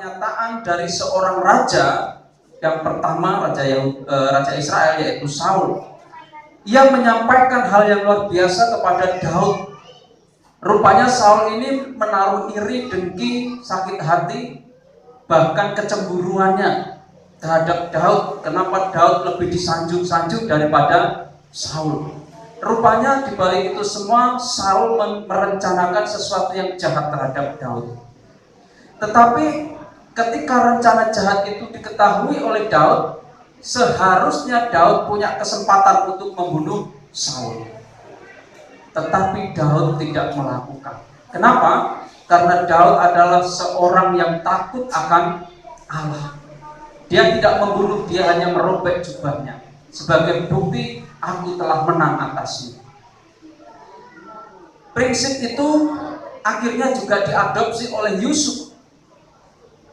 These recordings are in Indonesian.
pernyataan dari seorang raja. Yang pertama raja Israel, yaitu Saul. Ia menyampaikan hal yang luar biasa kepada Daud. Rupanya Saul ini menaruh iri, dengki, sakit hati, bahkan kecemburuannya terhadap Daud. Kenapa Daud lebih disanjung-sanjung daripada Saul? Rupanya di balik itu semua Saul merencanakan sesuatu yang jahat terhadap Daud. Tetapi ketika rencana jahat itu diketahui oleh Daud, seharusnya Daud punya kesempatan untuk membunuh Saul. Tetapi Daud tidak melakukan. Kenapa? Karena Daud adalah seorang yang takut akan Allah. Dia tidak membunuh, dia hanya merobek jubahnya. Sebagai bukti, aku telah menang atasnya. Prinsip itu akhirnya juga diadopsi oleh Yusuf.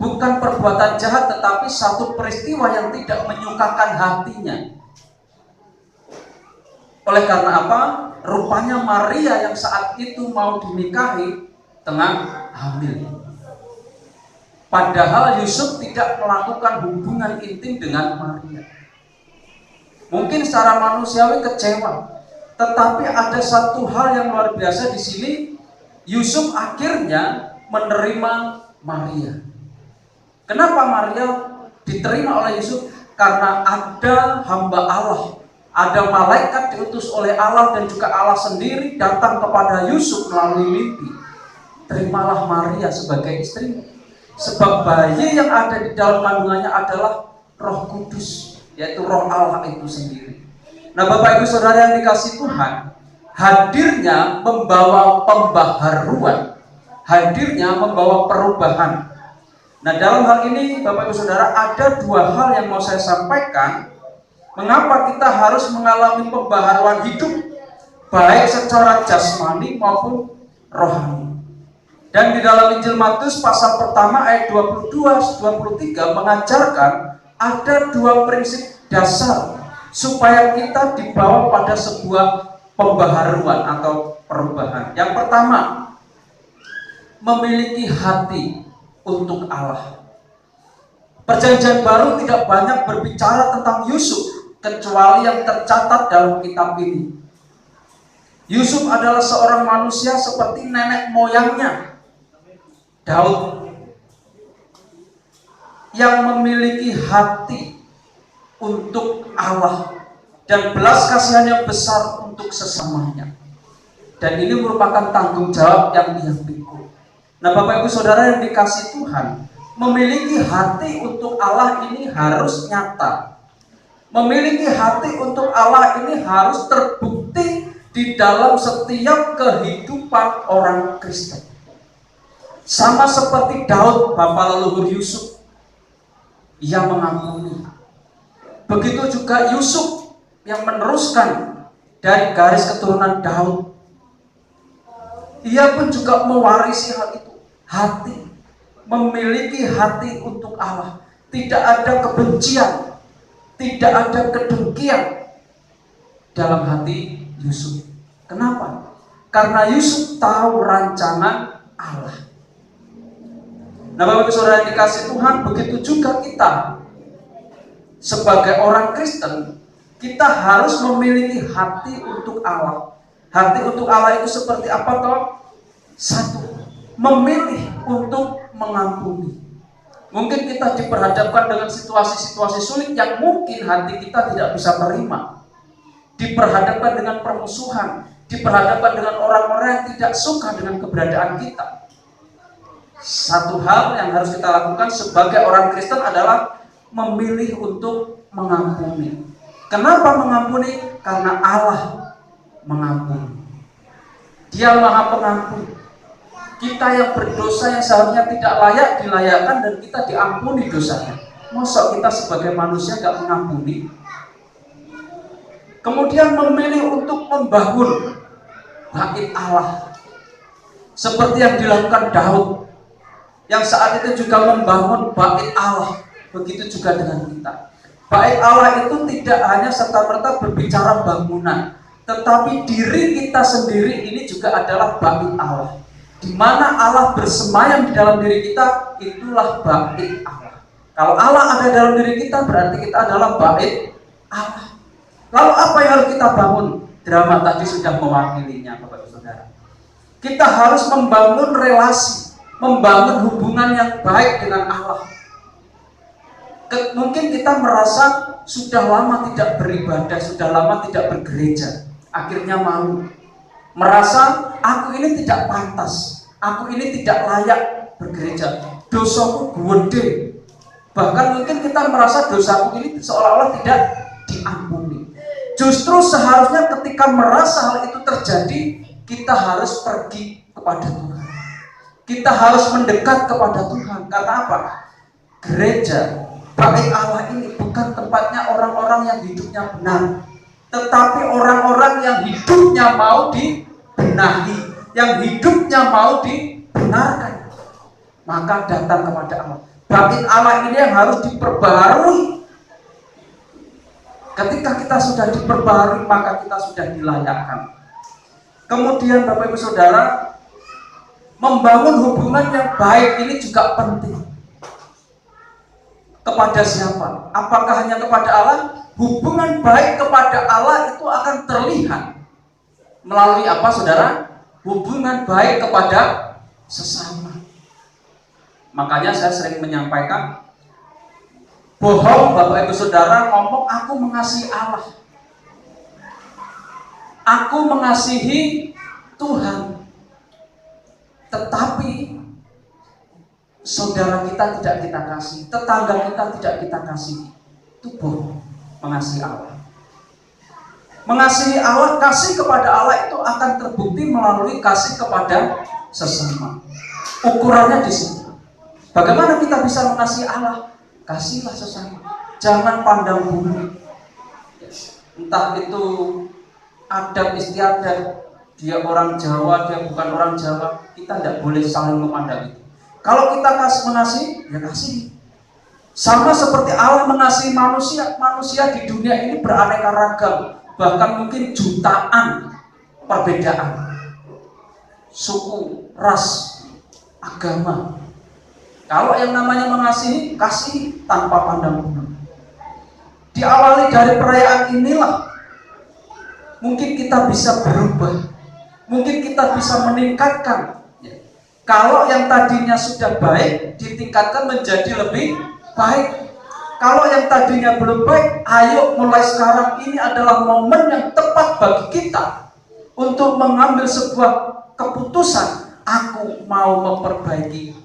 Bukan perbuatan jahat, tetapi satu peristiwa yang tidak menyukakan hatinya. Oleh karena apa? Rupanya Maria yang saat itu mau dinikahi tengah hamil. Padahal Yusuf tidak melakukan hubungan intim dengan Maria. Mungkin secara manusiawi kecewa, tetapi ada satu hal yang luar biasa di sini. Yusuf akhirnya menerima Maria. Kenapa Maria diterima oleh Yusuf? Karena ada hamba Allah, ada malaikat diutus oleh Allah dan juga Allah sendiri datang kepada Yusuf melalui mimpi. Terimalah Maria sebagai istri, sebab bayi yang ada di dalam kandungannya adalah Roh Kudus, yaitu Roh Allah itu sendiri. Nah, Bapak Ibu Saudara yang dikasihi Tuhan, hadirnya membawa pembaharuan, hadirnya membawa perubahan. Nah, dalam hal ini Bapak Ibu Saudara, ada dua hal yang mau saya sampaikan. Mengapa kita harus mengalami pembaharuan hidup, baik secara jasmani maupun rohani. Dan di dalam Injil Matius pasal pertama ayat 22-23 mengajarkan ada dua prinsip dasar supaya kita dibawa pada sebuah pembaharuan atau perubahan. Yang pertama, memiliki hati untuk Allah. Perjanjian Baru tidak banyak berbicara tentang Yusuf, kecuali yang tercatat dalam kitab ini. Yusuf adalah seorang manusia seperti nenek moyangnya, Daud, yang memiliki hati untuk Allah dan belas kasihan yang besar untuk sesamanya. Dan ini merupakan tanggung jawab yang dia pikul. Nah, Bapak Ibu Saudara yang dikasihi Tuhan, memiliki hati untuk Allah ini harus nyata. Memiliki hati untuk Allah ini harus terbukti di dalam setiap kehidupan orang Kristen. Sama seperti Daud, bapa leluhur Yusuf, ia mengampuni. Begitu juga Yusuf yang meneruskan dari garis keturunan Daud. Ia pun juga mewarisi hal itu. Hati, memiliki hati untuk Allah. Tidak ada kebencian, tidak ada kedengkian dalam hati Yusuf. Kenapa? Karena Yusuf tahu rancangan Allah. Nah, Bapak Ibu Saudara yang dikasihi Tuhan, begitu juga kita sebagai orang Kristen, kita harus memiliki hati untuk Allah. Hati untuk Allah itu seperti apa toh? Satu, memilih untuk mengampuni. Mungkin kita diperhadapkan dengan situasi-situasi sulit yang mungkin hati kita tidak bisa terima. Diperhadapkan dengan permusuhan, diperhadapkan dengan orang-orang yang tidak suka dengan keberadaan kita. Satu hal yang harus kita lakukan sebagai orang Kristen adalah memilih untuk mengampuni. Kenapa mengampuni? Karena Allah mengampuni. Dia Maha Pengampun. Kita yang berdosa yang seharusnya tidak layak dilayakkan dan kita diampuni dosanya. Masa kita sebagai manusia gak mengampuni? Kemudian memilih untuk membangun bait Allah seperti yang dilakukan Daud, yang saat itu juga membangun bait Allah. Begitu juga dengan kita. Bait Allah itu tidak hanya serta-merta berbicara bangunan, tetapi diri kita sendiri ini juga adalah bait Allah. Di mana Allah bersemayam di dalam diri kita, itulah bait Allah. Kalau Allah ada dalam diri kita, berarti kita adalah bait Allah. Lalu apa yang harus kita bangun? Drama tadi sudah mewakilinya, Bapak Ibu Saudara. Kita harus membangun relasi, membangun hubungan yang baik dengan Allah. Mungkin kita merasa sudah lama tidak beribadah, sudah lama tidak bergereja, akhirnya malu, merasa aku ini tidak pantas, aku ini tidak layak bergereja, dosaku gede. Bahkan mungkin kita merasa dosaku ini seolah-olah tidak diampuni. Justru seharusnya ketika merasa hal itu terjadi, kita harus pergi kepada Tuhan. Kita harus mendekat kepada Tuhan. Karena apa? Gereja, bait Allah ini bukan tempatnya orang-orang yang hidupnya benar, tetapi orang-orang yang hidupnya mau dibenahi, yang hidupnya mau dibenarkan. Maka datang kepada Allah. Bait Allah ini yang harus diperbaharui. Ketika kita sudah diperbaharui, maka kita sudah dilayakkan. Kemudian Bapak Ibu Saudara, membangun hubungan yang baik ini juga penting. Kepada siapa? Apakah hanya kepada Allah? Hubungan baik kepada Allah itu akan terlihat melalui apa, Saudara? Hubungan baik kepada sesama. Makanya saya sering menyampaikan, bohong Bapak Ibu Saudara ngomong aku mengasihi Allah, aku mengasihi Tuhan, tetapi saudara kita tidak kita kasih, tetangga kita tidak kita kasih. Itu bohong. Mengasihi Allah, mengasihi Allah, kasih kepada Allah itu akan terbukti melalui kasih kepada sesama. Ukurannya di sini. Bagaimana kita bisa mengasihi Allah? Kasihlah sesama. Jangan pandang bulu. Entah itu adat istiadat, dia orang Jawa, dia bukan orang Jawa, kita tidak boleh saling memandang itu. Kalau kita mengasihi, ya kasih. Sama seperti Allah mengasihi manusia. Manusia di dunia ini beraneka ragam, bahkan mungkin jutaan perbedaan, suku, ras, agama. Kalau yang namanya mengasihi, kasih tanpa pandang bulu. Diawali dari perayaan inilah mungkin kita bisa berubah, mungkin kita bisa meningkatkan. Kalau yang tadinya sudah baik, ditingkatkan menjadi lebih baik. Kalau yang tadinya belum baik, ayo mulai sekarang, ini adalah momen yang tepat bagi kita untuk mengambil sebuah keputusan. Aku mau memperbaiki